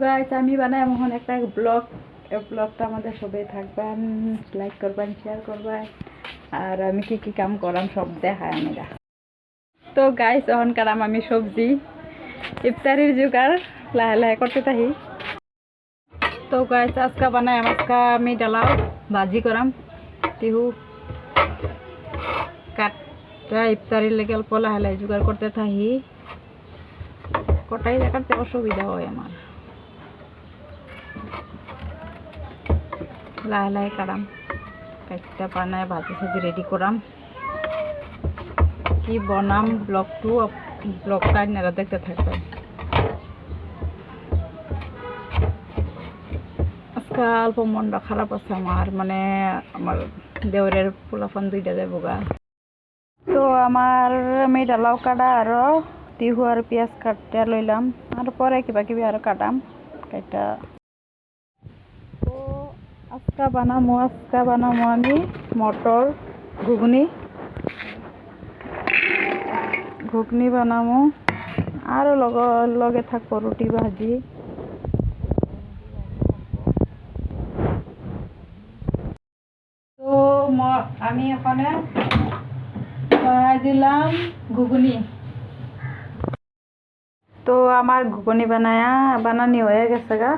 Guys আমি বানাই এখন একটা ব্লগ। এই ব্লগটা আমাদের সবাই থাকবেন, লাইক করবেন, শেয়ার করবেন, আর আমি কি কি কাম করাম সব দেখায় আমরা। তো গাইস এখন কারাম আমি সবজি ইফতারির জোগাড় লাহে লাহে করতে থাকি। তো গাইস আজকা বানাই আজকা আমি ডালাও ভাজি করাম তিহু কাটটা ইফতারির লেগে অল্প লাহে লাহে জোগাড় করতে থাকি। কটাই দেখাতে অসুবিধা হয় আমার, লাহে লাহে কাটাম কাটটা বানায় ভাজি সাজি রেডি করাম। কি বনাম ব্লগটা আপনারা দেখতে থাকবেন। আজকে অল্প মনটা খারাপ আছে আমার, মানে আমার দেওরের পোলাফান দুইটা যাবো গা। তো আমার আমি ডালাও কাটা আরো তিহু আর পেঁয়াজ কাটতে লইলাম, আর পরে কিবা কিবি আরো কাটাম কাটা। তো আজকা বানামো আমি মটর ঘুগনি বানামো, আর লগে থাকবো রুটি ভাজি। তো আমি এখানে দিলাম ঘুগনি। তো আমার ঘুগনি বানানি হয়ে গেছে গা।